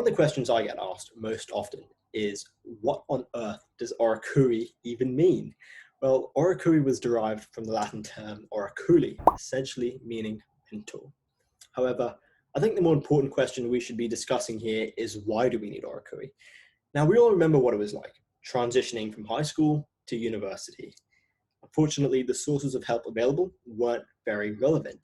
One of the questions I get asked most often is, what on earth does Oracui even mean? Well, Oracui was derived from the Latin term oraculi, essentially meaning mentor. However, I think the more important question we should be discussing here is, why do we need Oracui? Now, we all remember what it was like, transitioning from high school to university. Unfortunately, the sources of help available weren't very relevant.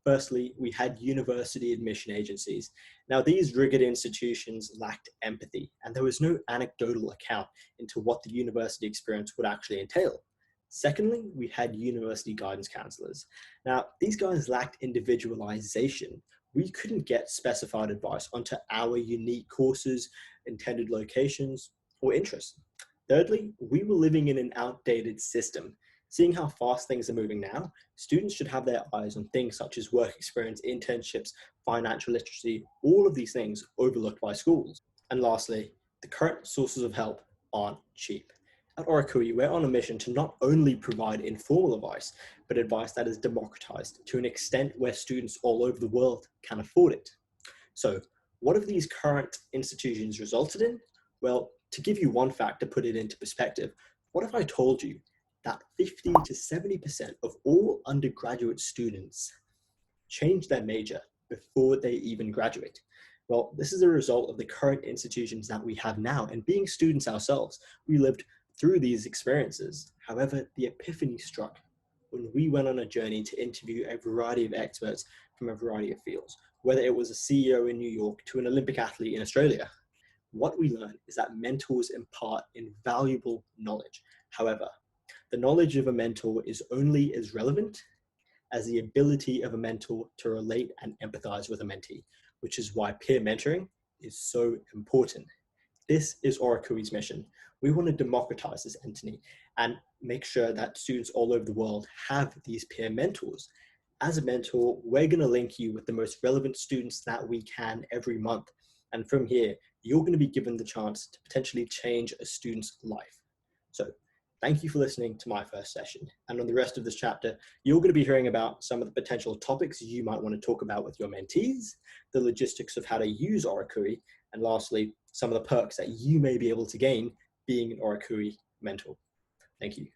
Firstly, we had university admission agencies. Now, these rigid institutions lacked empathy, and there was no anecdotal account into what the university experience would actually entail. Secondly, we had university guidance counselors. Now, these guys lacked individualization. We couldn't get specified advice onto our unique courses, intended locations, or interests. Thirdly, we were living in an outdated system. Seeing how fast things are moving now, students should have their eyes on things such as work experience, internships, financial literacy, all of these things overlooked by schools. And lastly, the current sources of help aren't cheap. At Oracui, we're on a mission to not only provide informal advice, but advice that is democratized to an extent where students all over the world can afford it. So, what have these current institutions resulted in? Well, to give you one fact to put it into perspective, what if I told you that 50 to 70% of all undergraduate students change their major before they even graduate? Well, this is a result of the current institutions that we have now, and being students ourselves, we lived through these experiences. However, the epiphany struck when we went on a journey to interview a variety of experts from a variety of fields, whether it was a CEO in New York to an Olympic athlete in Australia. What we learned is that mentors impart invaluable knowledge. However, the knowledge of a mentor is only as relevant as the ability of a mentor to relate and empathize with a mentee, which is why peer mentoring is so important. This is Oracui's mission. We want to democratize this entity and make sure that students all over the world have these peer mentors. As a mentor, we're going to link you with the most relevant students that we can every month. And from here, you're going to be given the chance to potentially change a student's life. So thank you for listening to my first session. And on the rest of this chapter, you're going to be hearing about some of the potential topics you might want to talk about with your mentees, the logistics of how to use Oracui, and lastly, some of the perks that you may be able to gain being an Oracui mentor. Thank you.